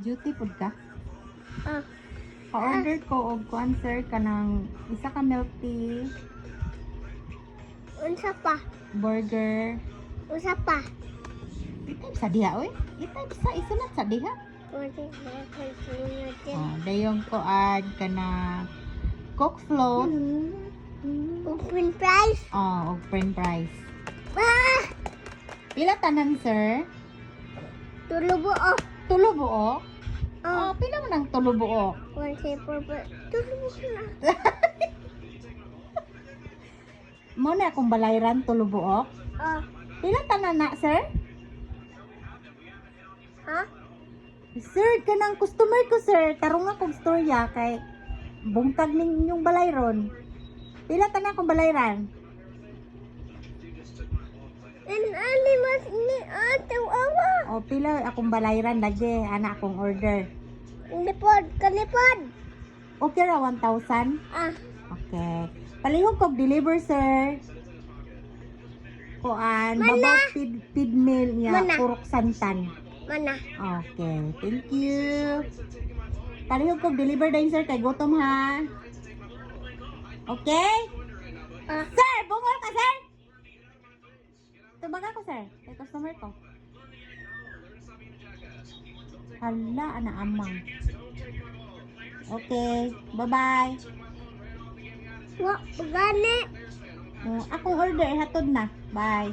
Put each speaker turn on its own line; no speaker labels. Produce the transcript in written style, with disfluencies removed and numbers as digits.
Duty food ka?
Ah,
Pa-order ko og kuan sir kanang isa ka milk tea,
unsa pa?
burger.
Unsa pa?
Itype sa diha oy. Itype sa isulat sa diha.
Pwede ba kayo natin?
Oh, dayong kuan kana Coke float,
Open price?
oh, og french fries.
Ah!
Pila tanan sir?
Tulubo oh.
Tulo buok?
Oh.
Oh, pila man ang tulo buok?
1 pa. Tulubo na.
Mo na akong balayran tulo buok.
Oh.
Pila tanan na sir?
Ha?
Sir, kanang customer ko sir, tarong akong storya kay bungkag ning inyong balayron. Pila tanan akong balayran?
And ali mas ni ate awa.
O pila akong balayran lagi ana akong order.
Kalipod, kalipod.
Okay ra 1,000?
Ah,
Okay. Palihog kog deliver sir. Kuan,
Mana?
babaw feed meal niya
Mana?
purok santan.
mana?
Okay, thank you. Palihog kog deliver din sir kay gutom ha. Okay?
Ah,
Sir, bungol ka sir. Tubag ako sir, kay customer ko. Hala, ana amang. Okay, bye-bye.
wa gani.
Akong order, hatod na. Bye.